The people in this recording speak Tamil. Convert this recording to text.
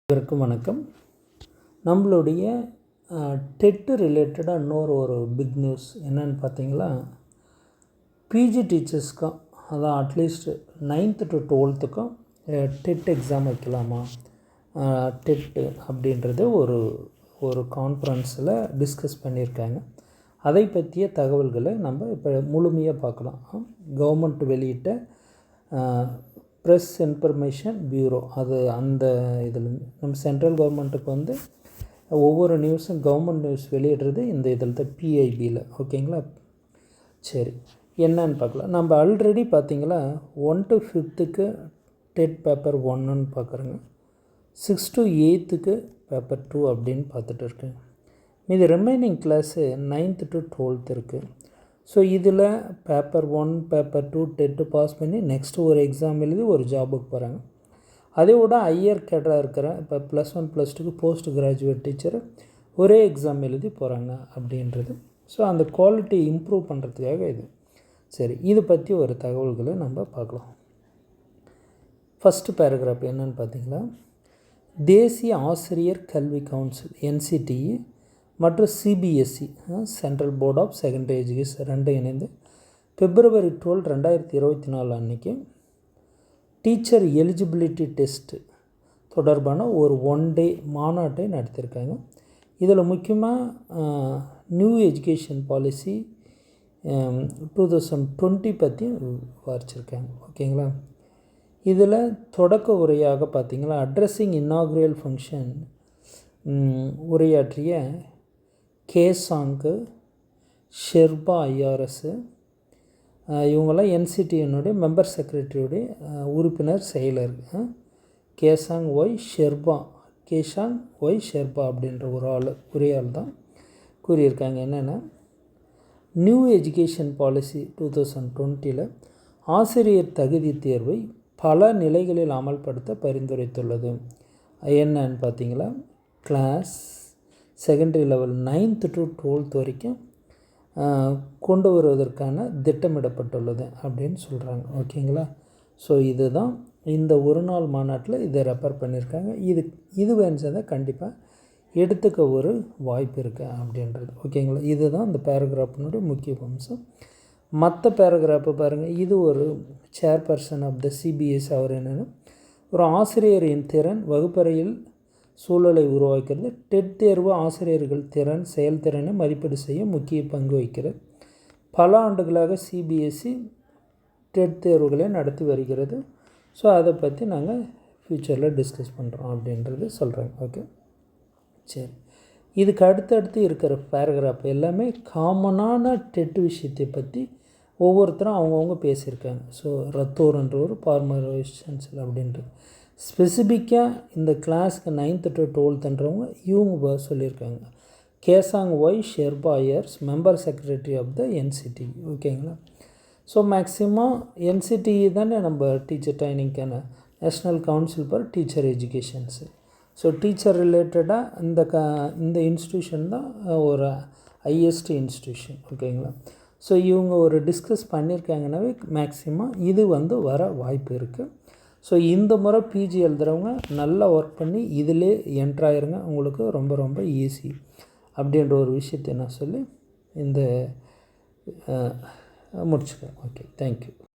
அனைவருக்கும் வணக்கம். நம்மளுடைய டெட்டு ரிலேட்டடாக இன்னொரு பிக் நியூஸ் என்னென்னு பார்த்தீங்களா, பிஜி டீச்சர்ஸ்க்கும் அதான் at least 9th to 12th TET exam வைக்கலாமா, டெட்டு அப்படின்றது ஒரு கான்ஃபரன்ஸில் டிஸ்கஸ் பண்ணியிருக்காங்க. அதை பற்றிய தகவல்களை நம்ம இப்போ முழுமையாக பார்க்கலாம். கவர்மெண்ட் வெளியிட்ட ப்ரெஸ் இன்ஃபர்மேஷன் பியூரோ, அது அந்த இதில் நம்ம சென்ட்ரல் கவர்மெண்ட்டுக்கு ஒவ்வொரு நியூஸும் கவர்மெண்ட் நியூஸ் வெளியிடுறது இந்த இதில் தான் பிஐபியில். ஓகேங்களா, சரி என்னன்னு பார்க்கலாம். நம்ம ஆல்ரெடி பார்த்திங்களா 1 to 5th டெட் பேப்பர் 1ன்னு பார்க்குறோங்க, 6 to 8th பேப்பர் 2 அப்படின்னு பார்த்துட்டு இருக்கேன். மீது remaining class 9th to 12th இருக்குது. ஸோ இதில் பேப்பர் 1 பேப்பர் 2 டெட்டு பாஸ் பண்ணி நெக்ஸ்ட்டு ஒரு எக்ஸாம் எழுதி ஒரு ஜாபுக்கு போகிறாங்க. அதே விட ஹையர் கேடராக இருக்கிற இப்போ +1 +2 போஸ்ட் கிராஜுவேட் டீச்சர் ஒரே எக்ஸாம் எழுதி போகிறாங்க அப்படின்றது. ஸோ அந்த குவாலிட்டி இம்ப்ரூவ் பண்ணுறதுக்காக இது. சரி, இது பற்றி ஒரு தகவல்களை நம்ம பார்க்கலாம். ஃபஸ்ட்டு பேராகிராஃப் என்னென்னு பார்த்தீங்களா, தேசிய ஆசிரியர் கல்வி கவுன்சில் NCTE மற்றும் CBSE central board of secondary education ரெண்டும் இணைந்து February 12, 2024 அன்றைக்கி டீச்சர் எலிஜிபிலிட்டி டெஸ்ட்டு தொடர்பான ஒரு 1 day மாநாட்டை நடத்தியிருக்காங்க. இதில் முக்கியமாக நியூ எஜுகேஷன் பாலிசி 2020 பற்றி விவாதிச்சிருக்காங்க. ஓகேங்களா, இதில் தொடக்க உரையாக பார்த்திங்கன்னா அட்ரஸிங் இன்னாகுரல் ஃபங்க்ஷன் உரையாற்றிய கேசாங்கு, ஷெர்பா IRS இவங்களாம் NCTE மெம்பர் செக்ரட்டரியுடைய உறுப்பினர் செயலர். கேசாங் ஒய் ஷெர்பா அப்படின்ற ஒரு உரையால் தான் கூறியிருக்காங்க. என்னென்னா, நியூ எஜுகேஷன் பாலிசி 2020 ஆசிரியர் தகுதி தேர்வை பல நிலைகளில் அமல்படுத்த பரிந்துரைத்துள்ளது. என்னன்னு பார்த்தீங்களா, class secondary level 9th to 12th வரைக்கும் கொண்டு வருவதற்கான திட்டமிடப்பட்டுள்ளது அப்படின்னு சொல்கிறாங்க. ஓகேங்களா, ஸோ இதுதான் இந்த ஒரு நாள் மாநாட்டில் இதை ரெஃபர் பண்ணியிருக்காங்க. இது வேணுச்சதான் கண்டிப்பாக எடுத்துக்க ஒரு வாய்ப்பு இருக்குது அப்படின்றது. ஓகேங்களா, இதுதான் இந்த பேராகிராஃபினுடைய முக்கிய அம்சம். மற்ற பேராகிராஃபு பாருங்கள். இது ஒரு சேர்பர்சன் ஆஃப் த CBSE அவர் என்னென்னா, ஒரு ஆசிரியரின் திறன் வகுப்பறையில் சூழலை உருவாக்கிறது. டெட் தேர்வு ஆசிரியர்கள் திறன் செயல்திறனை மதிப்பீடு செய்ய முக்கிய பங்கு வகிக்கிறது. பல ஆண்டுகளாக CBSE டெட் தேர்வுகளை நடத்தி வருகிறது. ஸோ அதை பற்றி நாங்கள் ஃப்யூச்சரில் டிஸ்கஸ் பண்ணுறோம் அப்படின்றது சொல்கிறாங்க. ஓகே, சரி, இதுக்கு அடுத்தடுத்து இருக்கிற பேராகிராஃப் எல்லாமே காமனான டெட் விஷயத்தை பற்றி ஒவ்வொருத்தரும் அவங்கவுங்க பேசியிருக்காங்க. ஸோ ரத்தோர்ன்ற ஒரு ஃபார்மர் வைஸ் சான்சலர் அப்படின்றது ஸ்பெசிஃபிக்காக இந்த கிளாஸுக்கு 9th to 12thன்றவங்க இவங்க சொல்லியிருக்காங்க. Kesang Y Sherpa IRS member secretary of the NCTE. ஓகேங்களா, ஸோ மேக்ஸிமம் NCTE தானே நம்ம டீச்சர் ட்ரைனிங்க்கான national council for teacher educations. So teacher ரிலேட்டடாக இந்த இன்ஸ்டியூஷன் தான் ஒரு ஹையஸ்ட் இன்ஸ்டியூஷன். ஓகேங்களா, ஸோ இவங்க ஒரு டிஸ்கஸ் பண்ணியிருக்காங்கன்னாவே மேக்ஸிமம் இது வர வாய்ப்பு இருக்குது. ஸோ இந்த முறை பிஜி எழுதுகிறவங்க நல்லா ஒர்க் பண்ணி இதிலே என்ட்ராயிருங்க, உங்களுக்கு ரொம்ப ரொம்ப ஈஸி அப்படின்ற ஒரு விஷயத்தை நான் சொல்லி இந்த முடிச்சுக்கிறேன். Okay, thank you.